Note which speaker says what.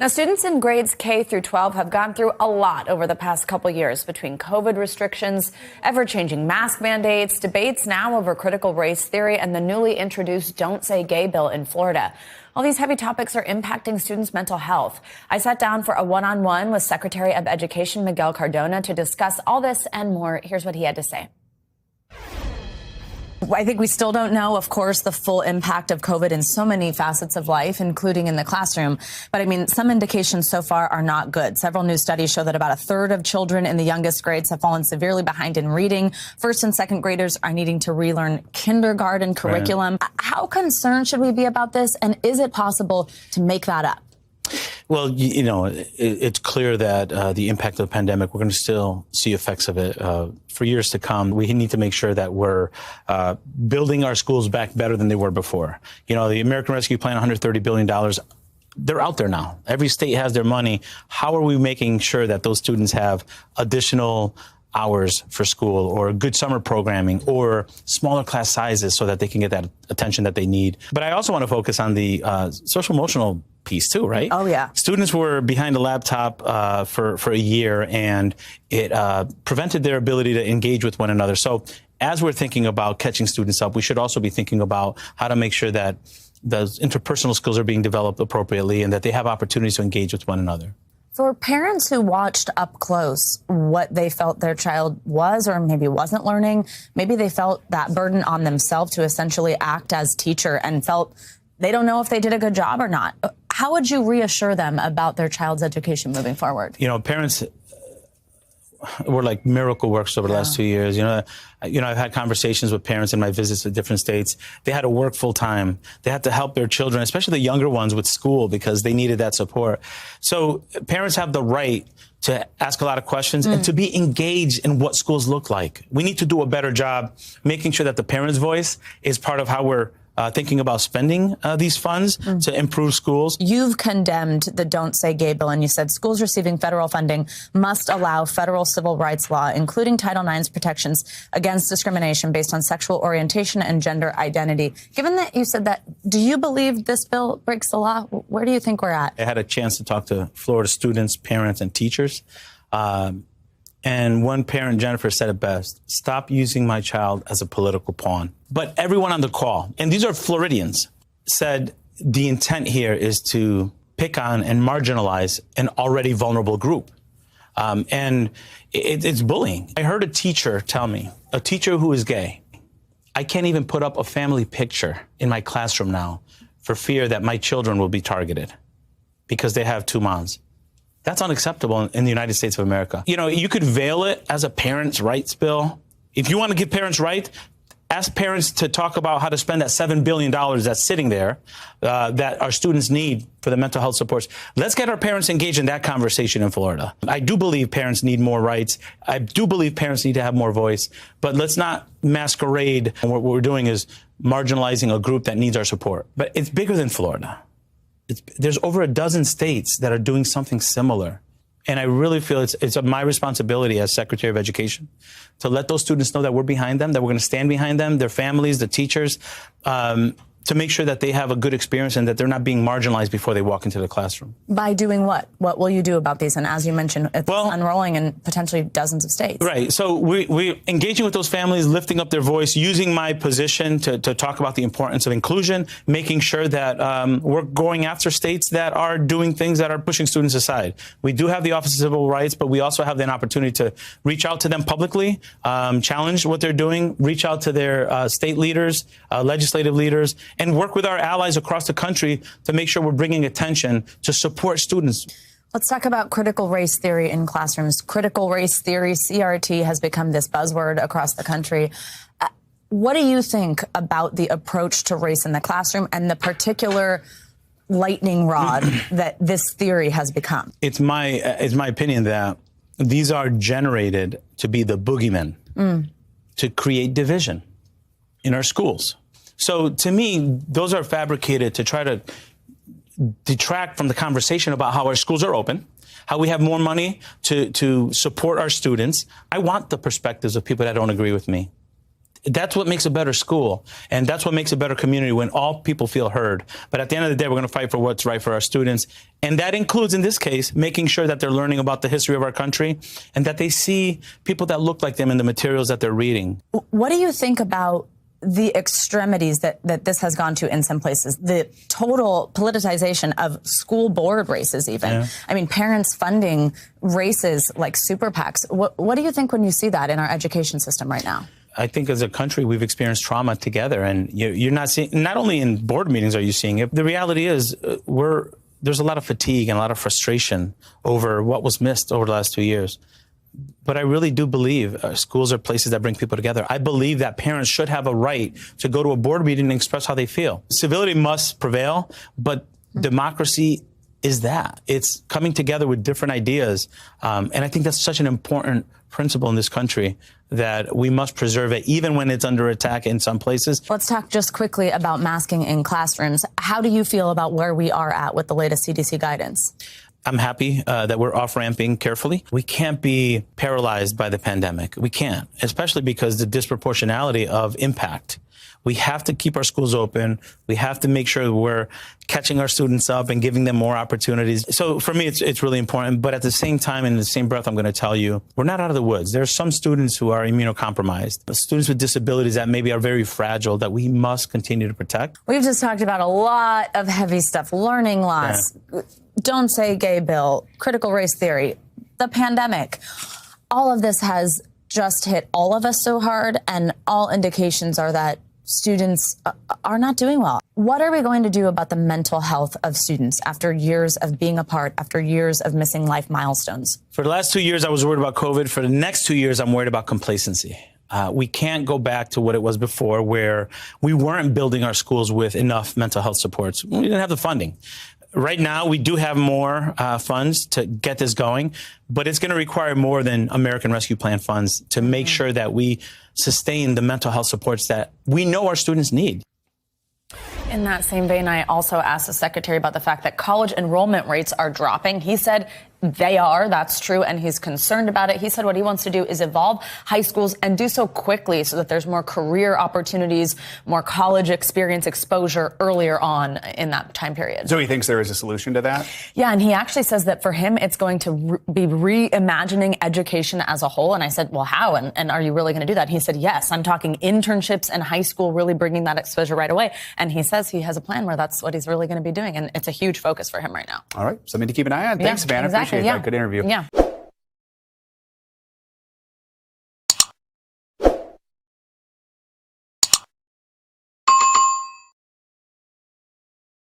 Speaker 1: Now, students in grades K through 12 have gone through a lot over the past couple years between COVID restrictions, ever-changing mask mandates, debates now over critical race theory, and the newly introduced Don't Say Gay bill in Florida. All these heavy topics are impacting students' mental health. I sat down for a one-on-one with Secretary of Education Miguel Cardona to discuss all this and more. Here's what he had to say. I think we still don't know, of course, the full impact of COVID in so many facets of life, including in the classroom. But I mean, some indications so far are not good. Several new studies show that about a third of children in the youngest grades have fallen severely behind in reading. First and second graders are needing to relearn kindergarten curriculum. Right. How concerned should we be about this? And is it possible to make that up?
Speaker 2: Well, you know, it's clear that the impact of the pandemic, we're going to still see effects of it for years to come. We need to make sure that we're building our schools back better than they were before. You know, the American Rescue Plan, $130 billion, they're out there now. Every state has their money. How are we making sure that those students have additional hours for school or good summer programming or smaller class sizes so that they can get that attention that they need? But I also want to focus on the social emotional piece too, right?
Speaker 1: Oh, yeah.
Speaker 2: Students were behind a laptop for a year, and it prevented their ability to engage with one another. So as we're thinking about catching students up, we should also be thinking about how to make sure that those interpersonal skills are being developed appropriately and that they have opportunities to engage with one another.
Speaker 1: For parents who watched up close what they felt their child was or maybe wasn't learning, maybe they felt that burden on themselves to essentially act as teacher and felt they don't know if they did a good job or not. How would you reassure them about their child's education moving forward? You
Speaker 2: know, parents were like miracle workers over the last 2 years. You know, I've had conversations with parents in my visits to different states. They had to work full time. They had to help their children, especially the younger ones, with school because they needed that support. So parents have the right to ask a lot of questions and to be engaged in what schools look like. We need to do a better job making sure that the parents' voice is part of how we're thinking about spending these funds to improve schools. You've condemned the Don't Say Gay bill, and you said schools receiving federal funding must allow federal civil rights law, including Title IX's protections against discrimination based on sexual orientation and gender identity. Given that you said that, do you believe this bill breaks the law? Where do you think we're at? I had a chance to talk to Florida students, parents, and teachers. And one parent, Jennifer, said it best: stop using my child as a political pawn. But everyone on the call, and these are Floridians, said the intent here is to pick on and marginalize an already vulnerable group. And it's bullying. I heard a teacher tell me, a teacher who is gay, I can't even put up a family picture in my classroom now for fear that my children will be targeted because they have two moms. That's unacceptable in the United States of America. You know, you could veil it as a parents' rights bill. If you want to give parents rights, ask parents to talk about how to spend that $7 billion that's sitting there that our students need for the mental health supports. Let's get our parents engaged in that conversation in Florida. I do believe parents need more rights. I do believe parents need to have more voice. But let's not masquerade. And what we're doing is marginalizing a group that needs our support. But it's bigger than Florida. There's over a dozen states that are doing something similar. And I really feel it's my responsibility as Secretary of Education to let those students know that we're behind them, that we're going to stand behind them, their families, the teachers, to make sure that they have a good experience and that they're not being marginalized before they walk into the classroom. By doing what? What will you do about these? And as you mentioned, it's unrolling in potentially dozens of states. Right. So we're engaging with those families, lifting up their voice, using my position to talk about the importance of inclusion, making sure that we're going after states that are doing things that are pushing students aside. We do have the Office of Civil Rights, but we also have an opportunity to reach out to them publicly, challenge what they're doing, reach out to their state leaders, legislative leaders, and work with our allies across the country to make sure we're bringing attention to support students. Let's talk about critical race theory in classrooms. Critical race theory, CRT, has become this buzzword across the country. What do you think about the approach to race in the classroom and the particular lightning rod that this theory has become? It's my opinion that these are generated to be the boogeymen, to create division in our schools. So to me, those are fabricated to try to detract from the conversation about how our schools are open, how we have more money to support our students. I want the perspectives of people that don't agree with me. That's what makes a better school. And that's what makes a better community, when all people feel heard. But at the end of the day, we're going to fight for what's right for our students. And that includes, in this case, making sure that they're learning about the history of our country and that they see people that look like them in the materials that they're reading.
Speaker 3: What do you think about the extremities that this has gone to in some places? The total politicization of school board races, even. Yeah. I mean, parents funding races like super PACs. What do you think when you see that in our education system right now?
Speaker 2: I think as a country, we've experienced trauma together, and you're not seeing, not only in board meetings are you seeing it, the reality is there's a lot of fatigue and a lot of frustration over what was missed over the last 2 years. But I really do believe schools are places that bring people together. I believe that parents should have a right to go to a board meeting and express how they feel. Civility must prevail, but democracy is that. It's coming together with different ideas. And I think that's such an important principle in this country that we must preserve it, even when it's under attack in some places.
Speaker 3: Let's talk just quickly about masking in classrooms. How do you feel about where we are at with the latest CDC guidance?
Speaker 2: I'm happy that we're off-ramping carefully. We can't be paralyzed by the pandemic. We can't, especially because the disproportionality of impact. We have to keep our schools open. We have to make sure we're catching our students up and giving them more opportunities. So for me, it's really important. But at the same time, in the same breath, I'm going to tell you, we're not out of the woods. There are some students who are immunocompromised, students with disabilities that maybe are very fragile, that we must continue to protect.
Speaker 3: We've just talked about a lot of heavy stuff, learning loss, Don't Say Gay bill, critical race theory, the pandemic. All of this has just hit all of us so hard, and all indications are that students are not doing well. What are we going to do about the mental health of students after years of being apart, after years of missing life milestones?
Speaker 2: For the last 2 years, I was worried about COVID. For the next 2 years, I'm worried about complacency. We can't go back to what it was before, where we weren't building our schools with enough mental health supports. We didn't have the funding. Right now, we do have more funds to get this going, but it's going to require more than American Rescue Plan funds to make sure that we sustain the mental health supports that we know our students need.
Speaker 1: In that same vein, I also asked the secretary about the fact that college enrollment rates are dropping. He said they are. That's true. And he's concerned about it. He said what he wants to do is evolve high schools and do so quickly so that there's more career opportunities, more college experience exposure earlier on in that time period.
Speaker 4: So he thinks there is a solution to that?
Speaker 1: Yeah. And he actually says that for him, it's going to be reimagining education as a whole. And I said, well, how? And are you really going to do that? He said, yes, I'm talking internships and high school, really bringing that exposure right away. And he says he has a plan where that's what he's really going to be doing. And it's a huge focus for him right now.
Speaker 4: All right. Something to keep an eye on. Thanks, Savannah.
Speaker 1: Exactly.
Speaker 4: Appreciate that. Good interview.
Speaker 1: Yeah.